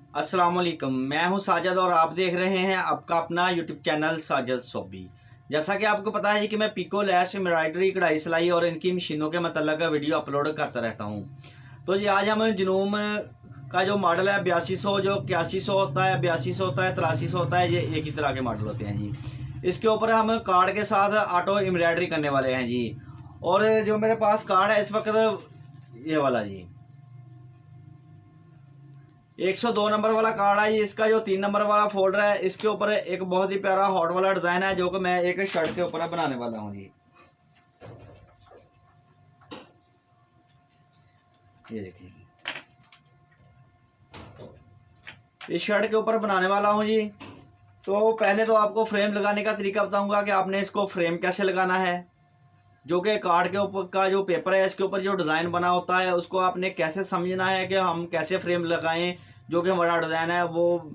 अस्सलाम वालेकुम। मैं हूं साजिद और आप देख रहे हैं आपका अपना यूट्यूब चैनल साजिद सोबी। जैसा कि आपको पता है कि मैं पिको, लैश, एम्ब्रॉयडरी, कढ़ाई सिलाई और इनकी मशीनों के मतलब वीडियो अपलोड करता रहता हूं। तो जी आज हम जनूम का जो मॉडल है 8200, जो 8100 होता है, 8200 होता है, 8300 होता है, ये एक ही तरह के मॉडल होते हैं जी। इसके ऊपर हम कार्ड के साथ ऑटो एम्ब्रॉयडरी करने वाले हैं जी। और जो मेरे पास कार्ड है इस वक्त ये वाला जी 102 नंबर वाला कार्ड है। इसका जो 3 नंबर वाला फोल्डर है इसके ऊपर एक बहुत ही प्यारा हॉट वाला डिज़ाइन है जो कि मैं एक शर्ट के ऊपर बनाने वाला हूँ जी। ये देखिए इस शर्ट के ऊपर बनाने वाला हूँ जी। तो पहले तो आपको फ्रेम लगाने का तरीका बताऊंगा कि आपने इसको फ्रेम कैसे लगाना है। जो कि कार्ड के ऊपर का जो पेपर है इसके ऊपर जो डिज़ाइन बना होता है उसको आपने कैसे समझना है कि हम कैसे फ्रेम लगाएं। जो कि हमारा डिज़ाइन है वो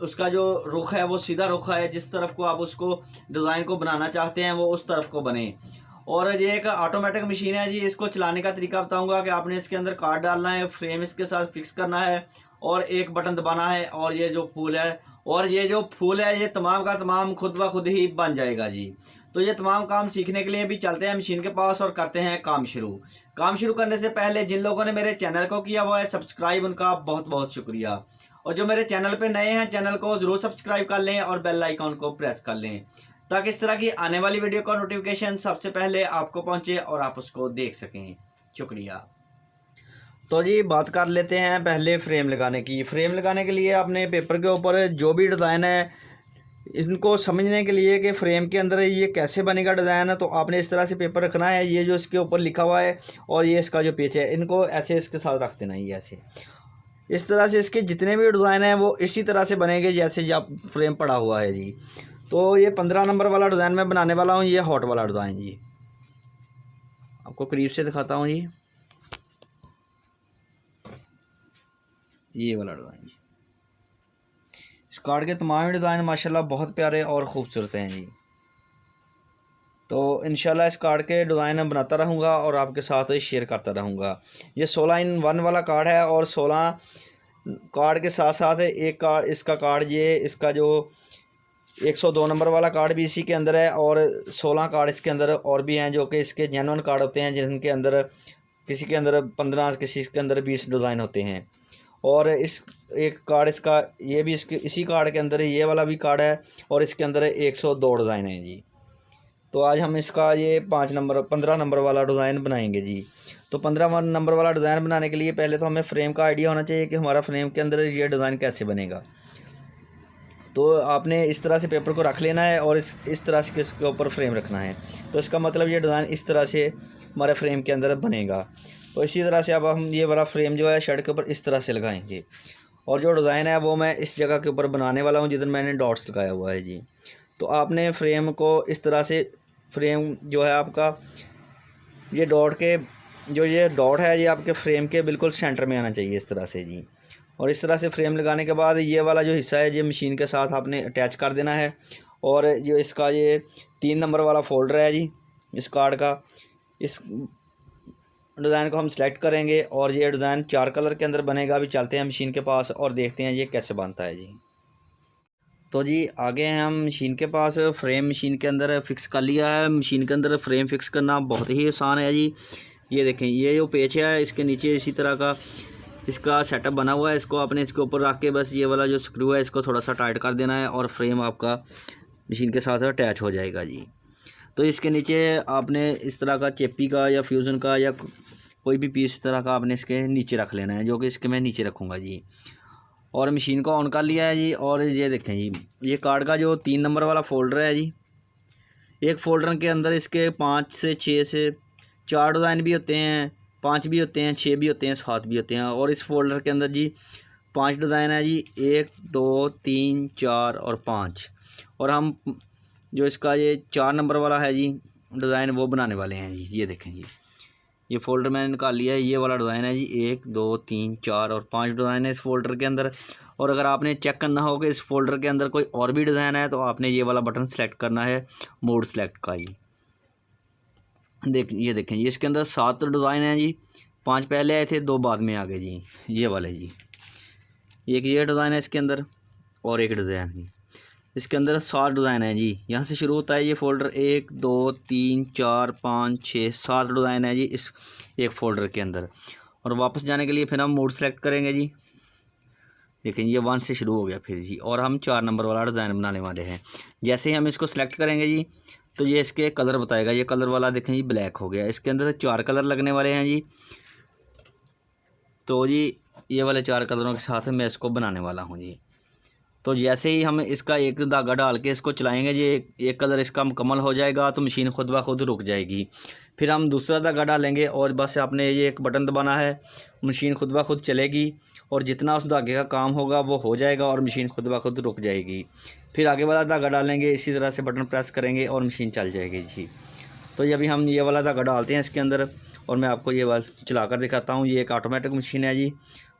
उसका जो रुख है वो सीधा रुख है, जिस तरफ को आप उसको डिज़ाइन को बनाना चाहते हैं वो उस तरफ को बने। और ये एक ऑटोमेटिक मशीन है जी। इसको चलाने का तरीका बताऊंगा कि आपने इसके अंदर कार्ड डालना है, फ्रेम इसके साथ फिक्स करना है और एक बटन दबाना है और ये जो फूल है ये तमाम का तमाम खुद ब खुद ही बन जाएगा जी। तो ये तमाम काम सीखने के लिए भी चलते हैं मशीन के पास और करते हैं काम शुरू करने से पहले जिन लोगों ने मेरे चैनल को किया हुआ है सब्सक्राइब, उनका बहुत बहुत शुक्रिया। और जो मेरे चैनल पे नए हैं चैनल को ज़रूर सब्सक्राइब कर लें और बेल आइकॉन को प्रेस कर लें ताकि इस तरह की आने वाली वीडियो का नोटिफिकेशन सबसे पहले आपको पहुंचे और आप उसको देख सकें। शुक्रिया। तो जी बात कर लेते हैं पहले फ्रेम लगाने की। फ्रेम लगाने के लिए आपने पेपर के ऊपर जो भी डिज़ाइन है इनको समझने के लिए कि फ्रेम के अंदर ये कैसे बनेगा डिज़ाइन है, तो आपने इस तरह से पेपर रखना है। ये जो इसके ऊपर लिखा हुआ है और ये इसका जो पेज है इनको ऐसे इसके साथ रख देना है। ये ऐसे इस तरह से इसके जितने भी डिज़ाइन हैं वो इसी तरह से बनेंगे जैसे आप फ्रेम पड़ा हुआ है जी। तो ये 15 नंबर वाला डिज़ाइन मैं बनाने वाला हूँ। ये हॉट वाला डिज़ाइन जी आपको करीब से दिखाता हूँ जी। ये वाला डिज़ाइन जी, इस कार्ड के तमाम डिज़ाइन माशाल्लाह बहुत प्यारे और ख़ूबसूरत हैं जी। तो इंशाल्लाह इस कार्ड के डिज़ाइन बनाता रहूँगा और आपके साथ शेयर करता रहूँगा। ये 16-in-1 वाला कार्ड है और 16 कार्ड के साथ साथ एक कार्ड इसका कार्ड ये इसका जो 102 नंबर वाला कार्ड भी इसी के अंदर है और 16 कार्ड इसके अंदर और भी हैं जो कि इसके जेन्युइन कार्ड होते हैं, जिनके अंदर किसी के अंदर 15, किसी के अंदर 20 डिज़ाइन होते हैं। और इस एक कार्ड इसका ये भी इसके इसी कार्ड के अंदर ये वाला भी कार्ड है और इसके अंदर 102 डिज़ाइन है जी। तो आज हम इसका ये 15 नंबर वाला डिज़ाइन बनाएंगे जी। तो 15 नंबर वाला डिज़ाइन बनाने के लिए पहले तो हमें फ्रेम का आइडिया होना चाहिए कि हमारा फ्रेम के अंदर ये डिज़ाइन कैसे बनेगा। तो आपने इस तरह से पेपर को रख लेना है और इस तरह से इसके ऊपर फ्रेम रखना है। तो इसका मतलब ये डिज़ाइन इस तरह से हमारे फ्रेम के अंदर बनेगा। तो इसी तरह से अब हम ये वाला फ्रेम जो है शर्ट के ऊपर इस तरह से लगाएंगे और जो डिज़ाइन है वो मैं इस जगह के ऊपर बनाने वाला हूँ जिधर मैंने डॉट्स लगाया हुआ है जी। तो आपने फ्रेम को इस तरह से फ्रेम जो है आपका ये ये डॉट है ये आपके फ्रेम के बिल्कुल सेंटर में आना चाहिए इस तरह से जी। और इस तरह से फ्रेम लगाने के बाद ये वाला जो हिस्सा है ये मशीन के साथ आपने अटैच कर देना है। और जो इसका ये 3 नंबर वाला फोल्डर है जी इस कार्ड का, इस डिज़ाइन को हम सेलेक्ट करेंगे और ये डिज़ाइन 4 कलर के अंदर बनेगा। अभी चलते हैं मशीन के पास और देखते हैं ये कैसे बनता है जी। तो जी आगे हैं हम मशीन के पास। फ्रेम मशीन के अंदर फिक्स कर लिया है। मशीन के अंदर फ्रेम फिक्स करना बहुत ही आसान है जी। ये देखें ये जो पेच है इसके नीचे इसी तरह का इसका सेटअप बना हुआ है। इसको आपने इसके ऊपर रख के बस ये वाला जो स्क्रू है इसको थोड़ा सा टाइट कर देना है और फ्रेम आपका मशीन के साथ अटैच हो जाएगा जी। तो इसके नीचे आपने इस तरह का चेपी का या फ्यूज़न का या कोई भी पीस तरह का आपने इसके नीचे रख लेना है, जो कि इसके मैं नीचे रखूँगा जी। और मशीन को ऑन कर लिया है जी। और ये देखें जी ये कार्ड का जो 3 नंबर वाला फ़ोल्डर है जी, एक फ़ोल्डर के अंदर इसके 5 से 6 से 4 डिज़ाइन भी होते हैं, 5 भी होते हैं, 6 भी होते हैं, 7 भी होते हैं। और इस फोल्डर के अंदर जी 5 डिज़ाइन है जी, 1 2 3 4 और 5। और हम जो इसका ये 4 नंबर वाला है जी डिज़ाइन वो बनाने वाले हैं जी। ये देखें जी ये फ़ोल्डर मैंने निकाल लिया है। ये वाला डिज़ाइन है जी 1 2 3 4 और 5 डिज़ाइन है इस फ़ोल्डर के अंदर। और अगर आपने चेक करना हो कि इस फ़ोल्डर के अंदर कोई और भी डिज़ाइन है तो आपने ये वाला बटन सेलेक्ट करना है मोड सेलेक्ट का जी। ये देखें जी इसके अंदर 7 डिज़ाइन हैं जी, 5 पहले आए थे, 2 बाद में आ गए जी। ये वाले जी एक ये डिज़ाइन है इसके अंदर और एक डिज़ाइन है। इसके अंदर 7 डिज़ाइन है जी। यहाँ से शुरू होता है ये फ़ोल्डर, 1 2 3 4 5 6 7 डिज़ाइन है जी इस एक फ़ोल्डर के अंदर। और वापस जाने के लिए फिर हम मोड सेलेक्ट करेंगे जी। देखें ये 1 से शुरू हो गया फिर जी, और हम 4 नंबर वाला डिज़ाइन बनाने वाले हैं। जैसे ही हम इसको सिलेक्ट करेंगे जी तो ये इसके कलर बताएगा। ये कलर वाला देखें जी ब्लैक हो गया। इसके अंदर 4 कलर लगने वाले हैं जी। तो जी ये वाले 4 कलरों के साथ मैं इसको बनाने वाला हूँ जी। तो जैसे ही हम इसका एक धागा डाल के इसको चलाएंगे जी, एक कलर इसका मुकम्मल हो जाएगा तो मशीन खुद ब खुद रुक जाएगी। फिर हम दूसरा धागा डालेंगे और बस आपने ये एक बटन दबाना है, मशीन खुद ब खुद चलेगी और जितना उस धागे का काम होगा वो हो जाएगा और मशीन खुद ब खुद रुक जाएगी। फिर आगे वाला धागा डालेंगे, इसी तरह से बटन प्रेस करेंगे और मशीन चल जाएगी जी। तो ये अभी हम ये वाला धागा डालते हैं इसके अंदर और मैं आपको ये वाला चला कर दिखाता हूँ। ये एक ऑटोमेटिक मशीन है जी,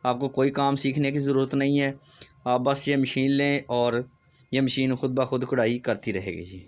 आपको कोई काम सीखने की ज़रूरत नहीं है। आप बस ये मशीन लें और ये मशीन खुद ब खुद कढ़ाई करती रहेगी जी।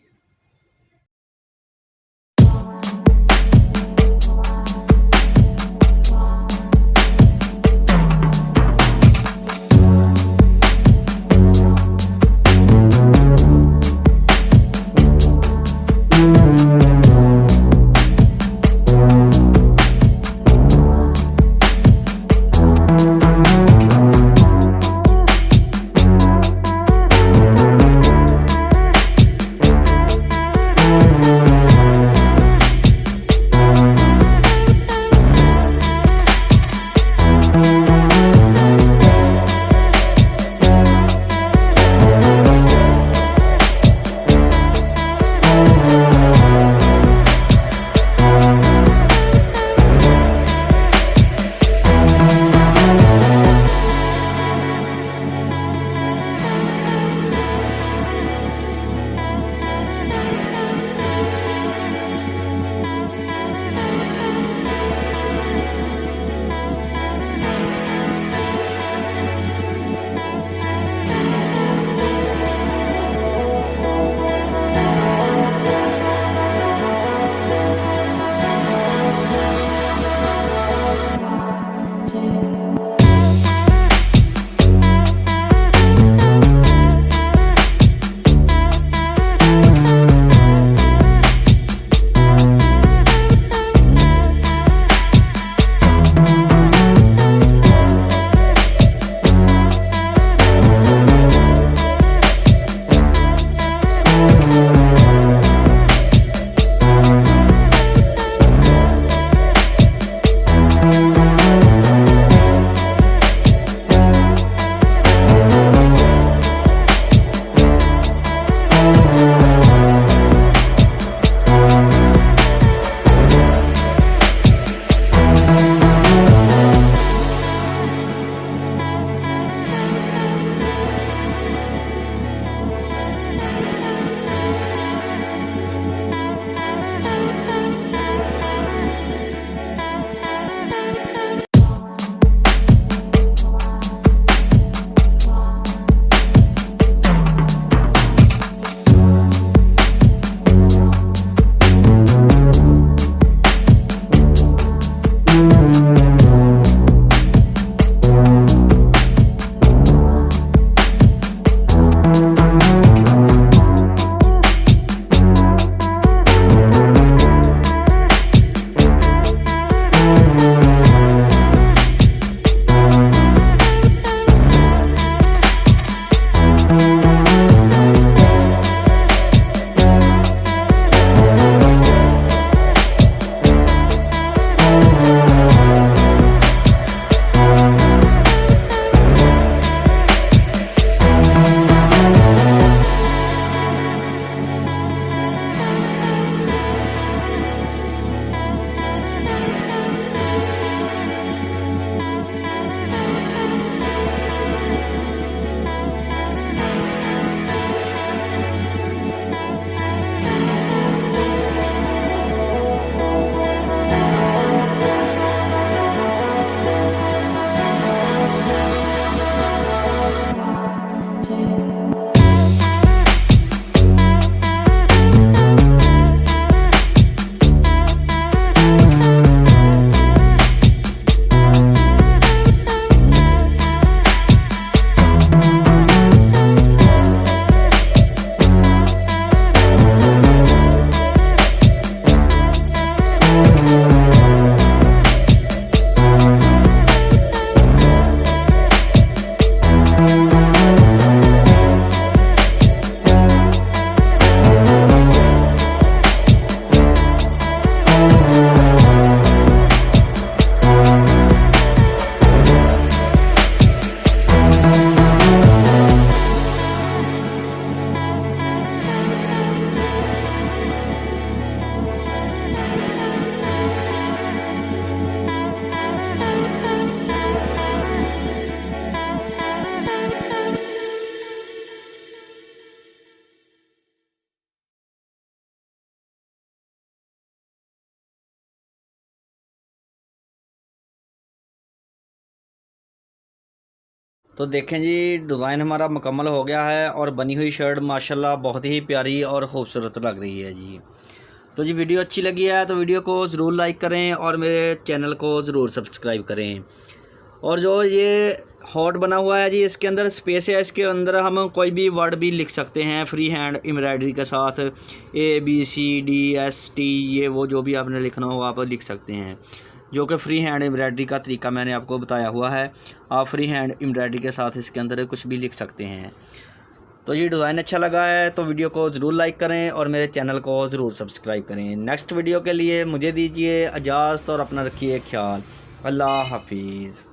तो देखें जी, डिज़ाइन हमारा मुकम्मल हो गया है और बनी हुई शर्ट माशाल्लाह बहुत ही प्यारी और ख़ूबसूरत लग रही है जी। तो जी वीडियो अच्छी लगी है तो वीडियो को ज़रूर लाइक करें और मेरे चैनल को ज़रूर सब्सक्राइब करें। और जो ये हॉट बना हुआ है जी, इसके अंदर स्पेस है, इसके अंदर हम कोई भी वर्ड भी लिख सकते हैं फ्री हैंड एम्ब्रॉयडरी के साथ, ABCDST ये वो जो भी आपने लिखना हो आप लिख सकते हैं, जो कि फ्री हैंड एम्ब्रॉयडरी का तरीका मैंने आपको बताया हुआ है। आप फ्री हैंड एम्ब्रॉयडरी के साथ इसके अंदर कुछ भी लिख सकते हैं। तो ये डिज़ाइन अच्छा लगा है तो वीडियो को ज़रूर लाइक करें और मेरे चैनल को ज़रूर सब्सक्राइब करें। नेक्स्ट वीडियो के लिए मुझे दीजिए इजाज़त और अपना रखिए ख्याल। अल्लाह हाफिज़।